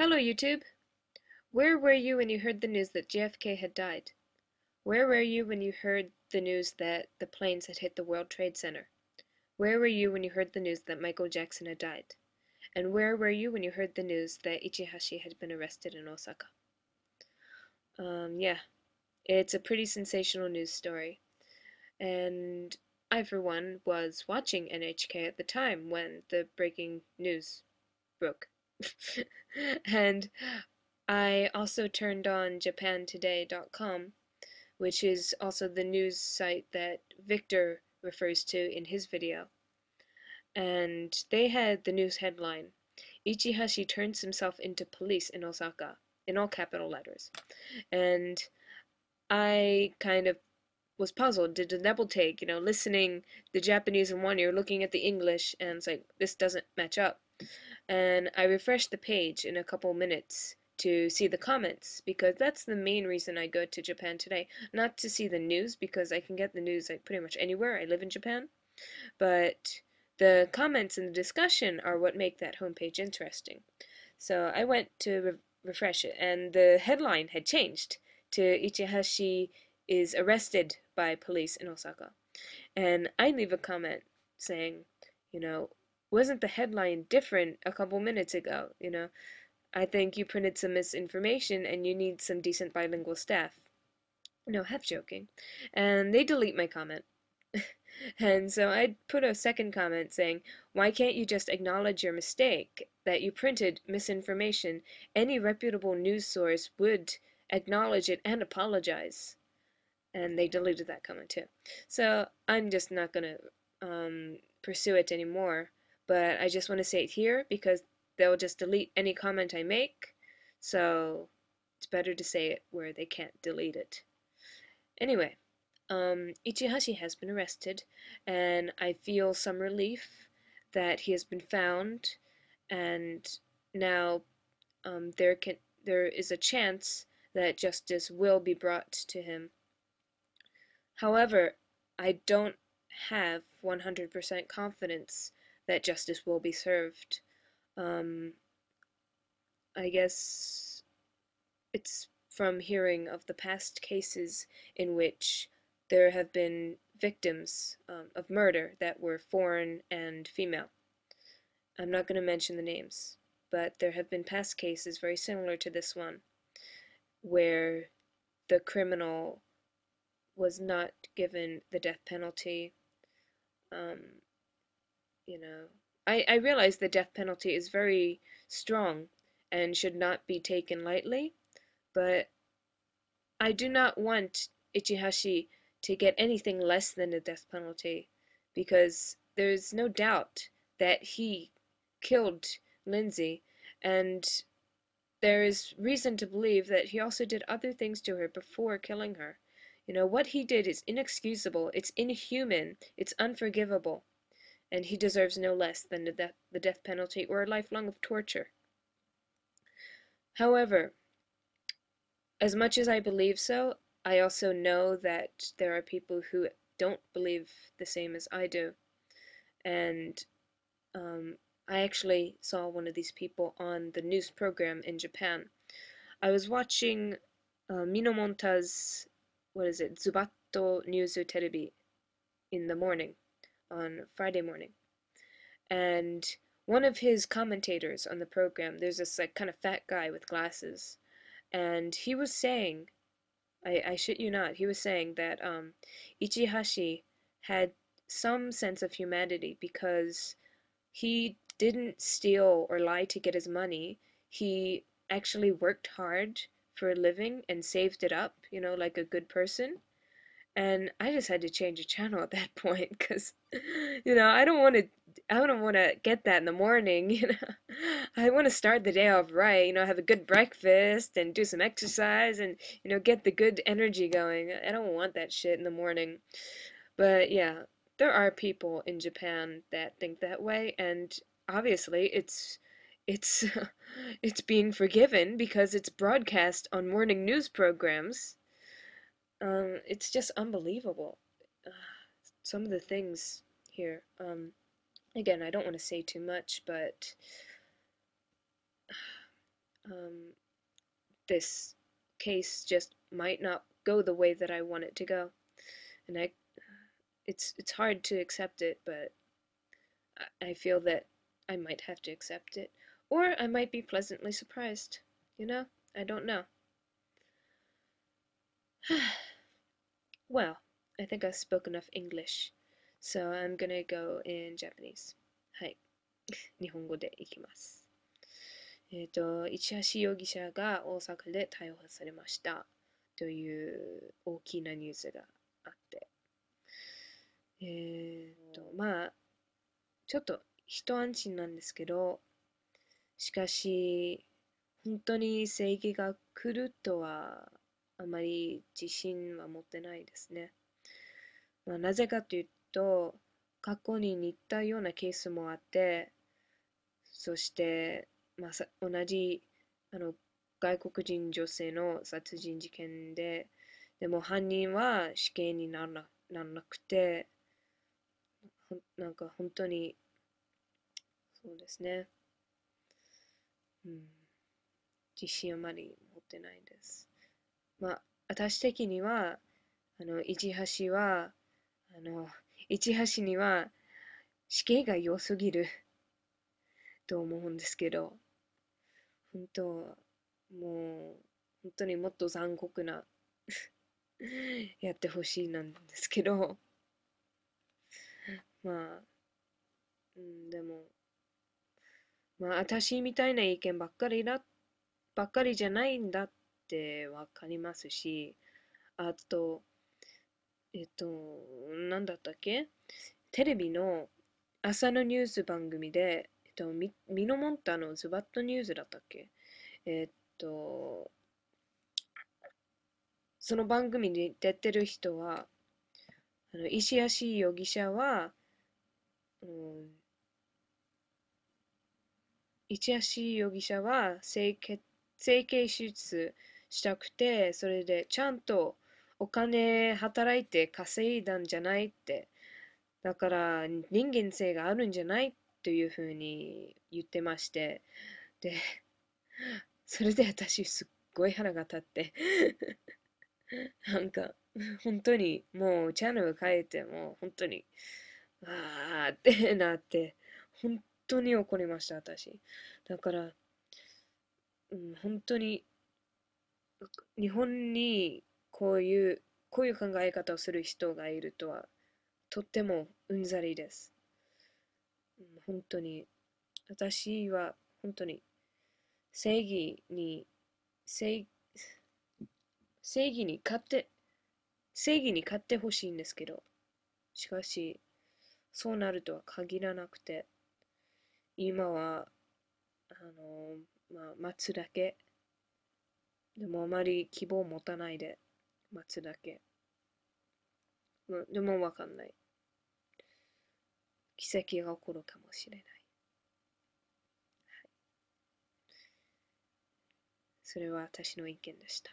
Hello, YouTube. Where were you when you heard the news that JFK had died? Where were you when you heard the news that the planes had hit the World Trade Center? Where were you when you heard the news that Michael Jackson had died? And where were you when you heard the news that Ichihashi had been arrested in Osaka? Yeah, it's a pretty sensational news story. And I, for one, was watching NHK at the time when the breaking news broke. And I also turned on JapanToday.com, which is also the news site that Victor refers to in his video. And they had the news headline, Ichihashi turns himself into police in Osaka, in all capital letters. And I kind of was puzzled, did a double take, listening the Japanese in one ear, looking at the English, and it's like, this doesn't match up. And I refreshed the page in a couple minutes to see the comments, because that's the main reason I go to Japan Today. Not to see the news, because I can get the news like pretty much anywhere. I live in Japan. But the comments and the discussion are what make that homepage interesting. So I went to refresh it, and the headline had changed to Ichihashi is arrested by police in Osaka. And I leave a comment saying, you know, wasn't the headline different a couple minutes ago? I think you printed some misinformation and you need some decent bilingual staff. No, half joking. And they delete my comment. And so I put a second comment saying, why can't you just acknowledge your mistake, that you printed misinformation? Any reputable news source would acknowledge it and apologize. And they deleted that comment too. So I'm just not going to pursue it anymore. But I just want to say it here because they'll just delete any comment I make. So it's better to say it where they can't delete it. Anyway, Ichihashi has been arrested, and I feel some relief that he has been found, and now there is a chance that justice will be brought to him. However, I don't have 100% confidence that justice will be served. I guess it's from hearing of the past cases in which there have been victims of murder that were foreign and female. I'm not going to mention the names, but there have been past cases very similar to this one where the criminal was not given the death penalty. Um, I realize the death penalty is very strong and should not be taken lightly, but I do not want Ichihashi to get anything less than the death penalty, because there's no doubt that he killed Lindsay, and there is reason to believe that he also did other things to her before killing her. What he did is inexcusable, it's inhuman, it's unforgivable, and he deserves no less than the death penalty or a lifelong of torture. However, as much as I believe so, I also know that there are people who don't believe the same as I do. And I actually saw one of these people on the news program in Japan. I was watching Minomonta's, Zubatto Nyuzu Terebi in the morning, on Friday morning. And one of his commentators on the program, there's this like kind of fat guy with glasses, and he was saying, I shit you not, he was saying that Ichihashi had some sense of humanity because he didn't steal or lie to get his money. He actually worked hard for a living and saved it up, like a good person. And I just had to change the channel at that point because, I don't want to get that in the morning. I want to start the day off right, have a good breakfast and do some exercise and, get the good energy going. I don't want that shit in the morning. But yeah, there are people in Japan that think that way, and obviously it's it's being forgiven because it's broadcast on morning news programs. It's just unbelievable. Uh, some of the things here. Again, I don't want to say too much, but this case just might not go the way that I want it to go, and it's hard to accept it, but I feel that I might have to accept it, or I might be pleasantly surprised. You know, I don't know. Well, I think I spoke enough English, so I'm gonna go in Japanese. はい、日本語でいきます。市橋容疑者が大阪で逮捕されましたという大きなニュースがあって、まあ、ちょっと一安心なんですけど、しかし、本当に正義が来るとはあまり自信は持ってないですね。なぜかというと、過去に似たようなケースもあって、そして、同じあの外国人女性の殺人事件でも犯人は死刑にならなくて、なんか本当に、そうですね、うん、自信あまり持ってないです。私的には、あの、市橋は、あの、市橋には死刑が良すぎると思うんですけど、本当はもう、本当にもっと残酷なやってほしいなんですけど、まあ、でも、私みたいな意見ばっかりじゃないんだってわかりますし、あと、なんだったっけ、テレビの朝のニュース番組で、ミノモンタのズバットニュースだったっけ、えっと、その番組に出てる人は、石橋容疑者は、うん、市橋容疑者は整形手術したくて、それでちゃんとお金働いて稼いだんじゃないって、だから人間性があるんじゃないというふうに言ってまして、で、それで私すっごい腹が立ってなんか、本当にもうチャンネル変えても、本当に、あーってなって、本当に怒りました、私。だから、本当に日本にこういう考え方をする人がいるとは、とってもうんざりです。本当に、私は本当に正義に、正、正義に勝って、正義に勝ってほしいんですけど、しかし、そうなるとは限らなくて、今は、待つだけ。でもあまり希望を持たないで待つだけ。でもわかんない。奇跡が起こるかもしれない。それは私の意見でした。